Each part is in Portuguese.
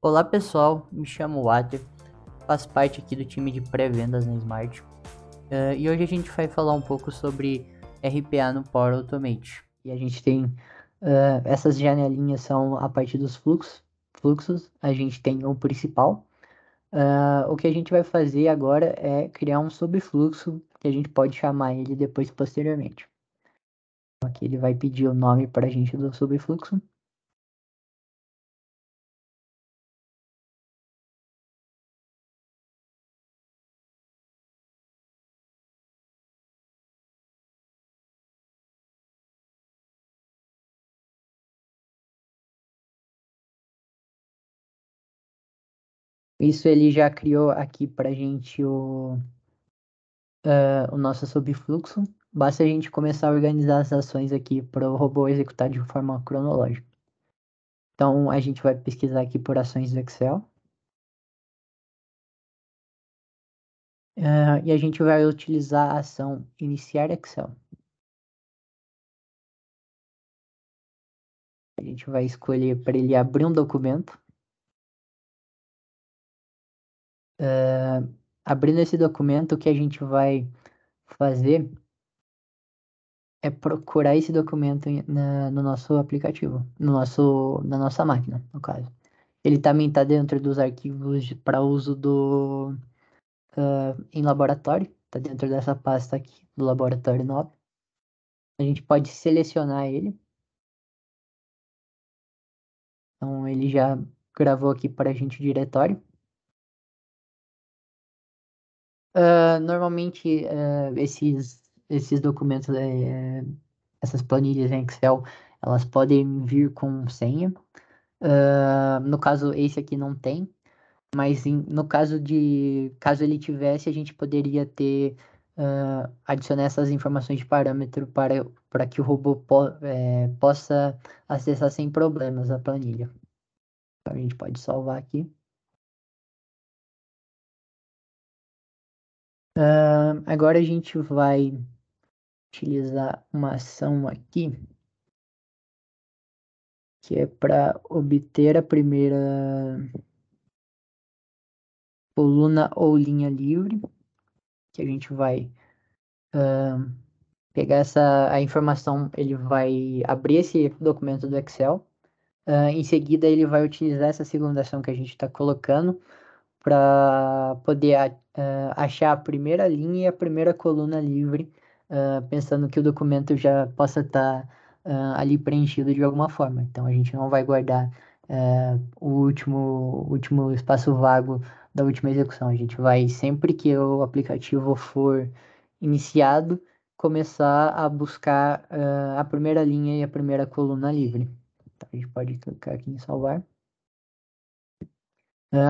Olá pessoal, me chamo Water, faço parte aqui do time de pré-vendas na Smart e hoje a gente vai falar um pouco sobre RPA no Power Automate. E a gente tem essas janelinhas são a partir dos fluxos, a gente tem o principal. O que a gente vai fazer agora é criar um subfluxo que a gente pode chamar ele depois posteriormente. Aqui ele vai pedir o nome para a gente do subfluxo. Isso ele já criou aqui para a gente o nosso subfluxo. Basta a gente começar a organizar as ações aqui para o robô executar de forma cronológica. Então, a gente vai pesquisar aqui por ações do Excel. E a gente vai utilizar a ação iniciar Excel. A gente vai escolher para ele abrir um documento. Abrindo esse documento, o que a gente vai fazer é procurar esse documento no nosso aplicativo, na nossa máquina, no caso. Ele também está dentro dos arquivos para uso em laboratório, está dentro dessa pasta aqui do laboratório 9. A gente pode selecionar ele. Então ele já gravou aqui para a gente o diretório. Normalmente esses documentos, essas planilhas em Excel, elas podem vir com senha. No caso, esse aqui não tem. Mas no caso ele tivesse, a gente poderia adicionar essas informações de parâmetro para que o robô possa acessar sem problemas a planilha. Então a gente pode salvar aqui. Agora a gente vai utilizar uma ação aqui que é para obter a primeira coluna ou linha livre, que a gente vai pegar a informação, ele vai abrir esse documento do Excel. Em seguida, ele vai utilizar essa segunda ação que a gente está colocando para poder achar a primeira linha e a primeira coluna livre, pensando que o documento já possa estar ali preenchido de alguma forma. Então, a gente não vai guardar o último espaço vago da última execução. A gente vai, sempre que o aplicativo for iniciado, começar a buscar a primeira linha e a primeira coluna livre. Então, a gente pode clicar aqui em salvar.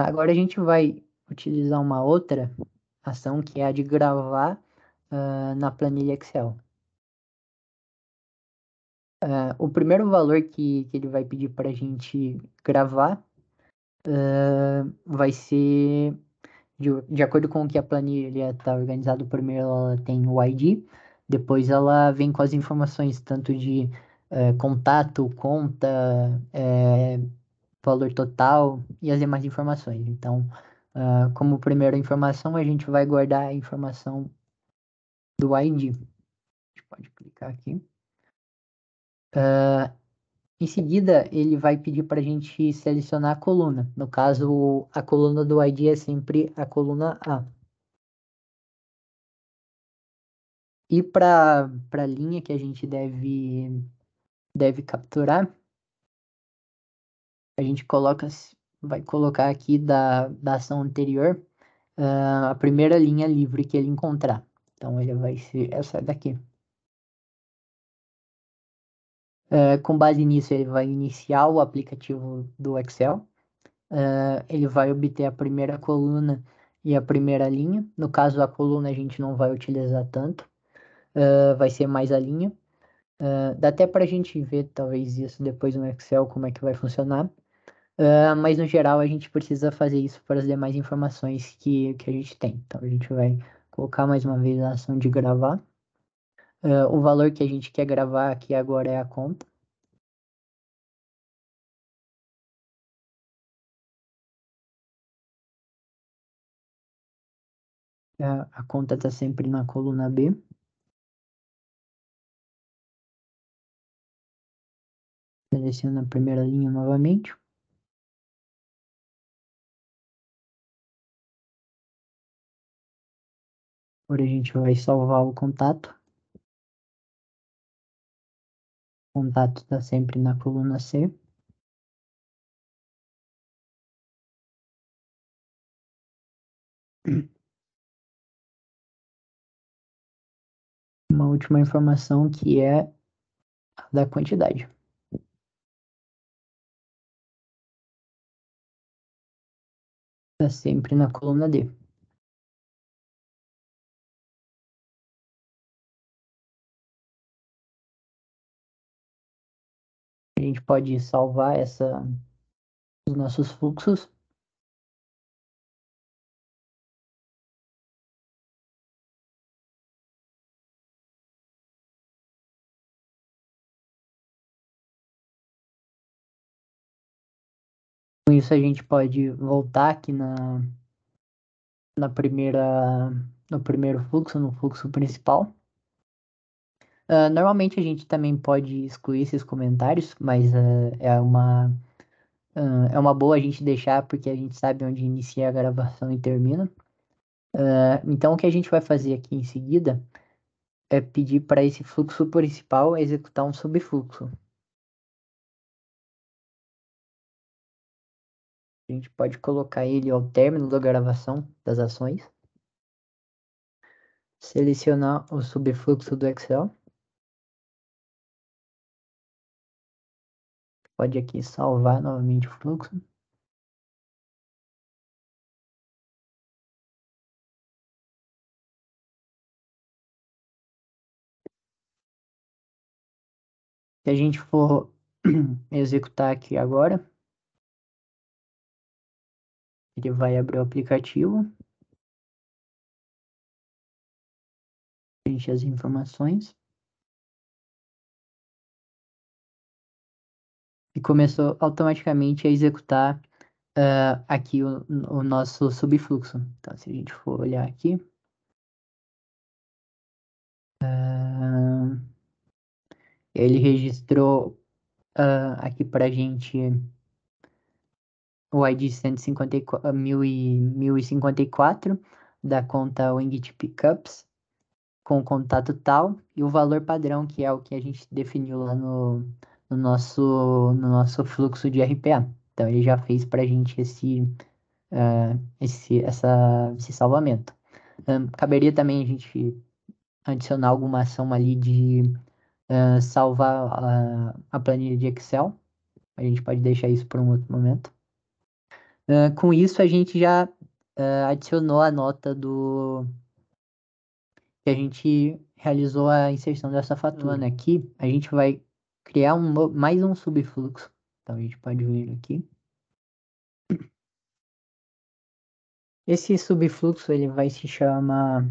Agora a gente vai utilizar uma outra ação que é a de gravar na planilha Excel. O primeiro valor que ele vai pedir para a gente gravar vai ser, de acordo com o que a planilha está organizada, primeiro ela tem o ID, depois ela vem com as informações tanto de contato, conta, valor total e as demais informações. Então, como primeira informação, a gente vai guardar a informação do ID. A gente pode clicar aqui. Em seguida, ele vai pedir para a gente selecionar a coluna. No caso, a coluna do ID é sempre a coluna A. E para a linha que a gente deve capturar, a gente vai colocar aqui da ação anterior a primeira linha livre que ele encontrar. Então, ele vai ser essa daqui. Com base nisso, ele vai iniciar o aplicativo do Excel. Ele vai obter a primeira coluna e a primeira linha. No caso, a coluna a gente não vai utilizar tanto, vai ser mais a linha. Dá até para a gente ver, talvez, isso depois no Excel, como é que vai funcionar. Mas, no geral, a gente precisa fazer isso para as demais informações que a gente tem. Então, a gente vai colocar mais uma vez a ação de gravar. O valor que a gente quer gravar aqui agora é a conta. a conta está sempre na coluna B. Seleciono a primeira linha novamente. Agora a gente vai salvar o contato. O contato está sempre na coluna C. Uma última informação que é a da quantidade. Está sempre na coluna D. A gente pode salvar os nossos fluxos. Com isso a gente pode voltar aqui na primeira, no primeiro fluxo, no fluxo principal. Normalmente a gente também pode excluir esses comentários, mas é uma boa a gente deixar porque a gente sabe onde inicia a gravação e termina. Então o que a gente vai fazer aqui em seguida é pedir para esse fluxo principal executar um subfluxo. A gente pode colocar ele ao término da gravação das ações. Selecionar o subfluxo do Excel. Pode aqui salvar novamente o fluxo. Se a gente for executar aqui agora, ele vai abrir o aplicativo, preencher as informações e começou automaticamente a executar aqui o nosso subfluxo. Então, se a gente for olhar aqui, ele registrou aqui para a gente o ID 1054 da conta Wingit Pickups com o contato tal e o valor padrão, que é o que a gente definiu lá no nosso fluxo de RPA. Então, ele já fez para a gente esse salvamento. Caberia também a gente adicionar alguma ação ali de salvar a planilha de Excel. A gente pode deixar isso para um outro momento. Com isso, a gente já adicionou a nota que a gente realizou a inserção dessa fatura. Aqui, a gente vai criar mais um subfluxo. Então, a gente pode vir aqui. Esse subfluxo, ele vai se chamar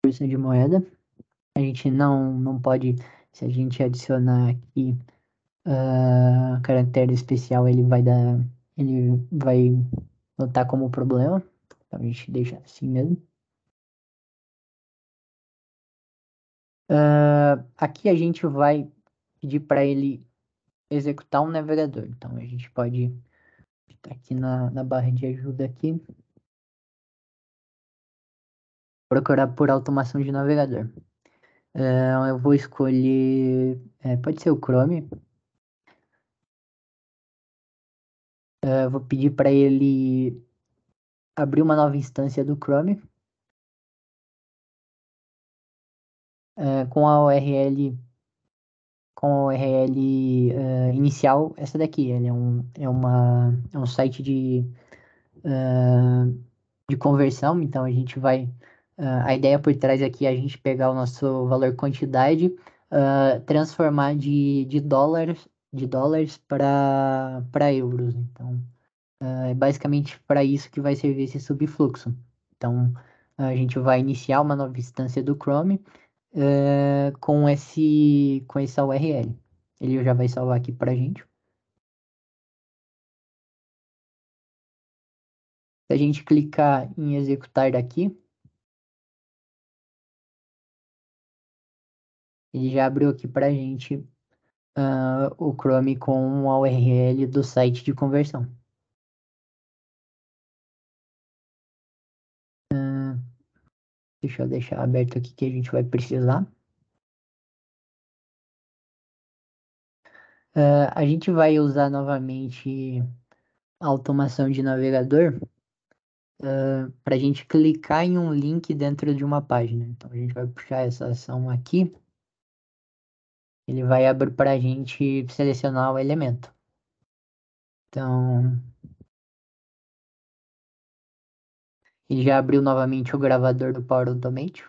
curso de moeda. A gente não pode, se a gente adicionar aqui caractere especial, ele vai notar como problema. Então, a gente deixa assim mesmo. Aqui a gente vai pedir para ele executar um navegador. Então, a gente pode estar aqui na barra de ajuda aqui, procurar por automação de navegador. Eu vou escolher, pode ser o Chrome. Eu vou pedir para ele abrir uma nova instância do Chrome com a URL inicial, essa daqui. Ele é um site de conversão, então a gente vai. A ideia por trás aqui é a gente pegar o nosso valor quantidade, transformar de dólares para euros. Então, é basicamente para isso que vai servir esse subfluxo. Então, a gente vai iniciar uma nova instância do Chrome com essa URL. Ele já vai salvar aqui pra gente. Se a gente clicar em executar daqui, ele já abriu aqui pra gente o Chrome com a URL do site de conversão. Ah, deixa eu deixar aberto aqui que a gente vai precisar. A gente vai usar novamente a automação de navegador para a gente clicar em um link dentro de uma página. Então a gente vai puxar essa ação aqui, ele vai abrir para a gente selecionar o elemento. Então ele já abriu novamente o gravador do Power Automate.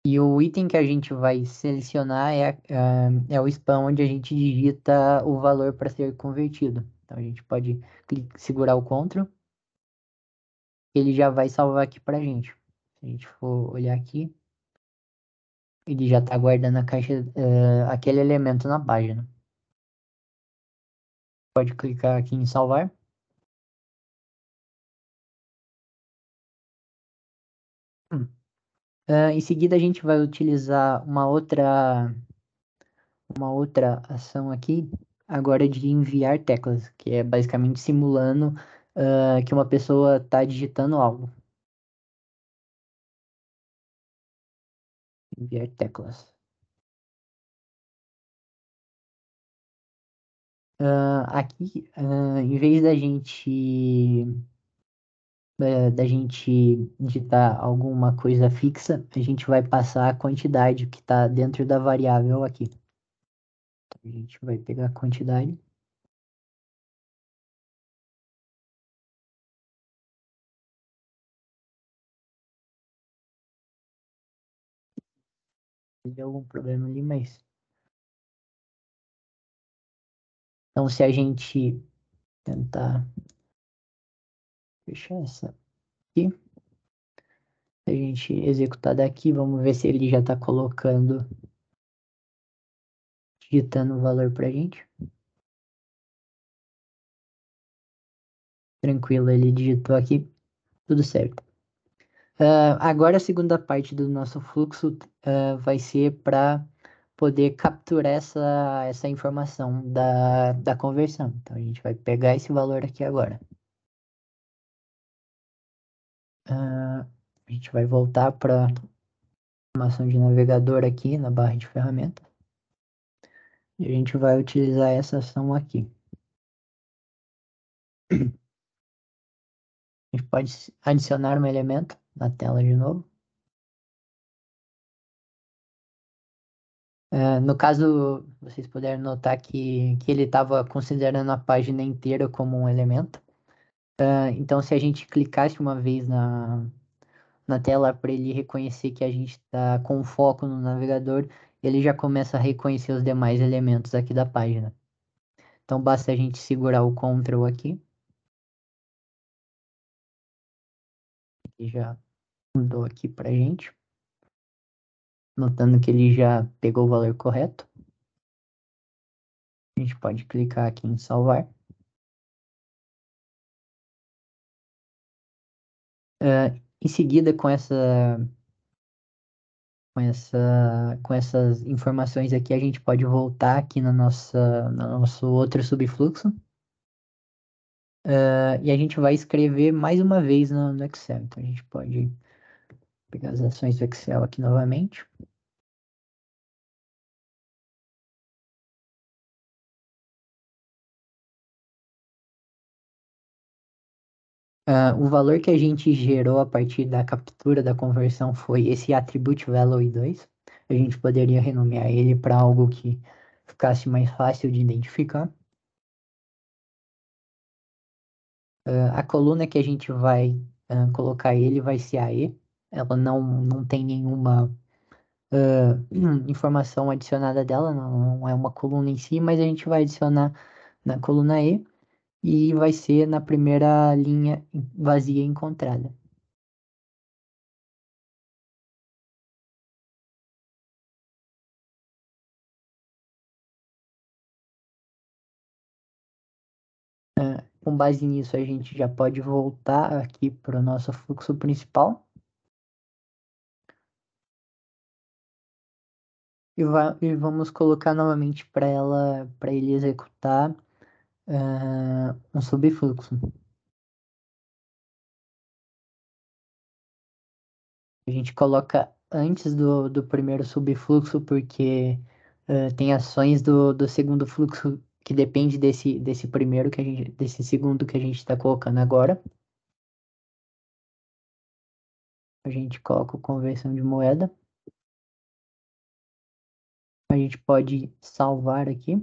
E o item que a gente vai selecionar é o spam onde a gente digita o valor para ser convertido. Então a gente pode segurar o Ctrl, ele já vai salvar aqui para a gente. Se a gente for olhar aqui, ele já está guardando a caixa, aquele elemento na página. Pode clicar aqui em salvar. Hum. Em seguida a gente vai utilizar uma outra ação aqui, agora de enviar teclas, que é basicamente simulando que uma pessoa está digitando algo. Enviar teclas. Aqui, em vez da gente digitar alguma coisa fixa, a gente vai passar a quantidade que está dentro da variável aqui. Então, a gente vai pegar a quantidade. Deu algum problema ali, mas... Então, se a gente tentar fechar essa aqui, se a gente executar daqui, vamos ver se ele já está digitando o valor para a gente. Tranquilo, ele digitou aqui, tudo certo. Agora a segunda parte do nosso fluxo vai ser para poder capturar essa informação da conversão. Então a gente vai pegar esse valor aqui agora. A gente vai voltar para a informação de navegador aqui na barra de ferramentas. E a gente vai utilizar essa ação aqui. A gente pode adicionar um elemento na tela de novo. No caso, vocês puderam notar que ele estava considerando a página inteira como um elemento. Então, se a gente clicasse uma vez na tela para ele reconhecer que a gente está com foco no navegador, ele já começa a reconhecer os demais elementos aqui da página. Então, basta a gente segurar o Ctrl aqui, que já mudou aqui para a gente, notando que ele já pegou o valor correto. A gente pode clicar aqui em salvar. Em seguida, com essas informações aqui, a gente pode voltar aqui no nosso outro subfluxo. E a gente vai escrever mais uma vez no Excel. Então a gente pode pegar as ações do Excel aqui novamente. O valor que a gente gerou a partir da captura da conversão foi esse attribute value 2. A gente poderia renomear ele para algo que ficasse mais fácil de identificar. A coluna que a gente vai colocar ele vai ser a E. Ela não tem nenhuma informação adicionada dela, não é uma coluna em si, mas a gente vai adicionar na coluna E e vai ser na primeira linha vazia encontrada. Com base nisso, a gente já pode voltar aqui para o nosso fluxo principal e vamos colocar novamente para ele executar um subfluxo. A gente coloca antes do primeiro subfluxo, porque tem ações do segundo fluxo que depende desse primeiro desse segundo que a gente está colocando agora. A gente coloca o conversão de moeda. A gente pode salvar aqui.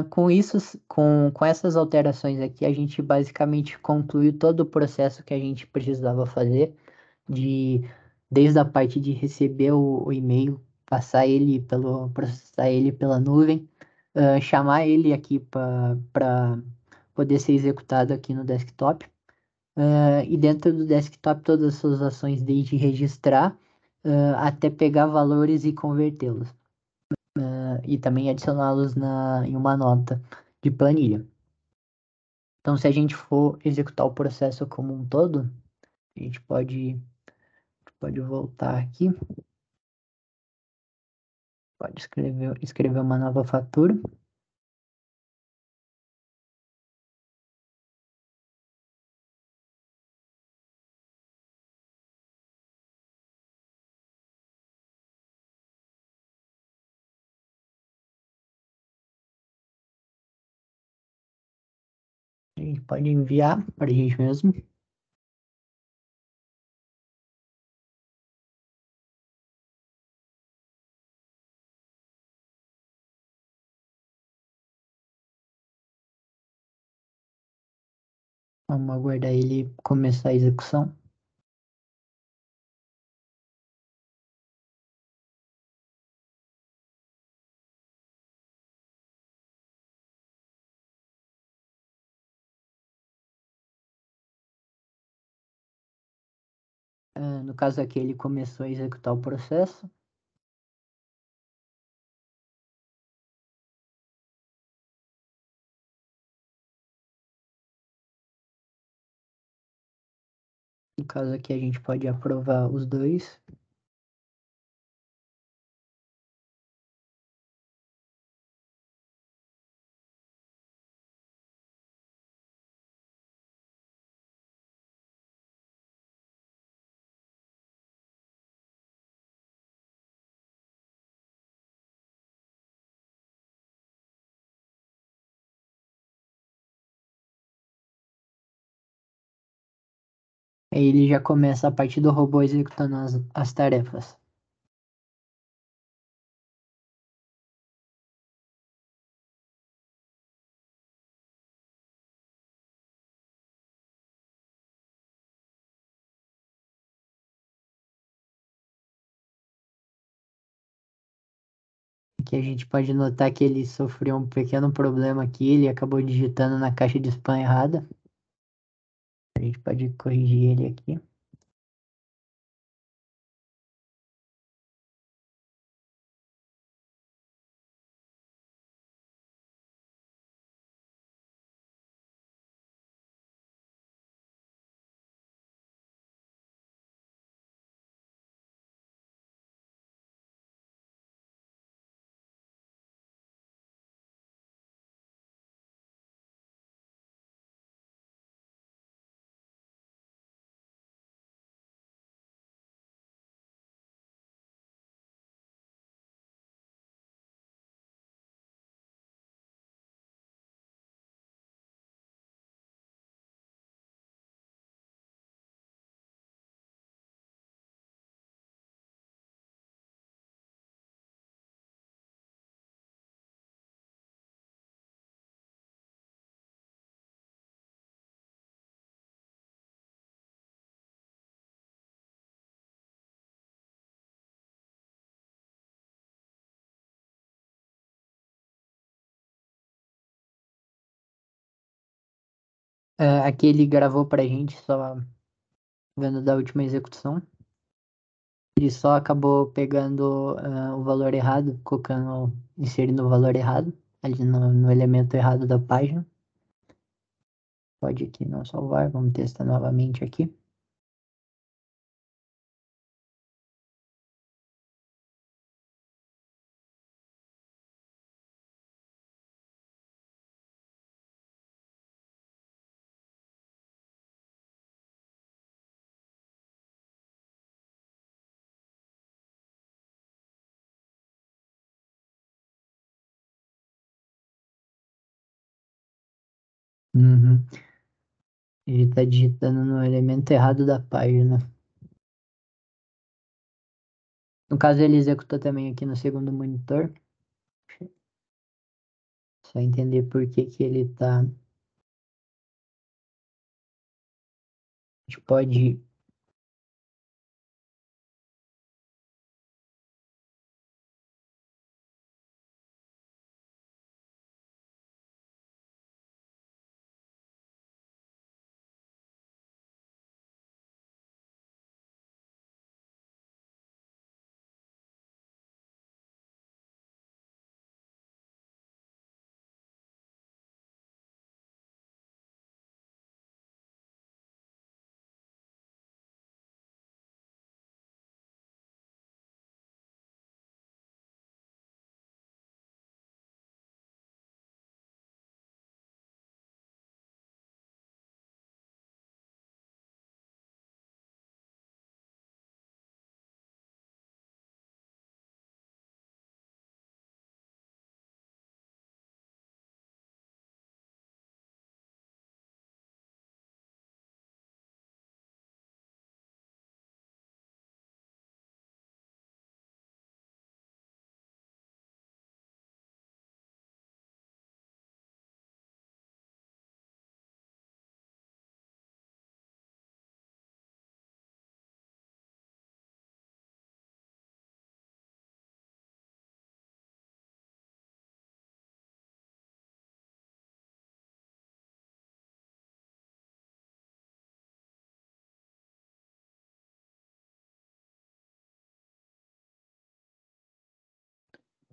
Com isso, com essas alterações aqui, a gente basicamente concluiu todo o processo que a gente precisava fazer, de, desde a parte de receber o e-mail, processar ele pela nuvem, chamar ele aqui para poder ser executado aqui no desktop. E dentro do desktop, todas as suas ações, desde registrar, até pegar valores e convertê-los. E também adicioná-los em uma nota de planilha. Então, se a gente for executar o processo como um todo, a gente pode voltar aqui, pode escrever uma nova fatura. A gente pode enviar para a gente mesmo. Vamos aguardar ele começar a execução. No caso aqui, ele começou a executar o processo. No caso aqui, a gente pode aprovar os dois. Aí ele já começa a partir do robô executando as tarefas. Aqui a gente pode notar que ele sofreu um pequeno problema aqui, ele acabou digitando na caixa de spam errada. A gente pode corrigir ele aqui. Aqui ele gravou pra gente, só vendo da última execução. Ele só acabou pegando o valor errado, colocando, inserindo o valor errado, ali no elemento errado da página. Pode aqui não salvar, vamos testar novamente aqui. Uhum. Ele está digitando no elemento errado da página. No caso, ele executou também aqui no segundo monitor. Só entender por que que ele tá. A gente pode.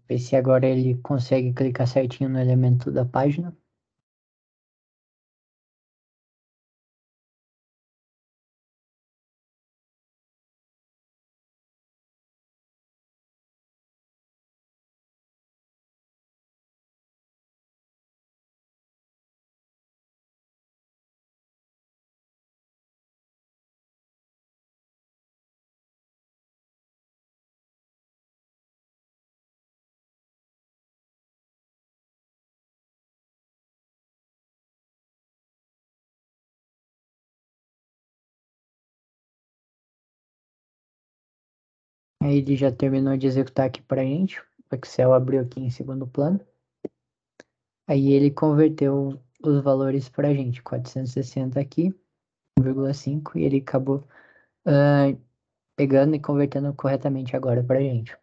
Ver se agora ele consegue clicar certinho no elemento da página. Aí ele já terminou de executar aqui pra gente. O Excel abriu aqui em segundo plano. Aí ele converteu os valores pra gente. 460 aqui, 1,5. E ele acabou pegando e convertendo corretamente agora pra gente.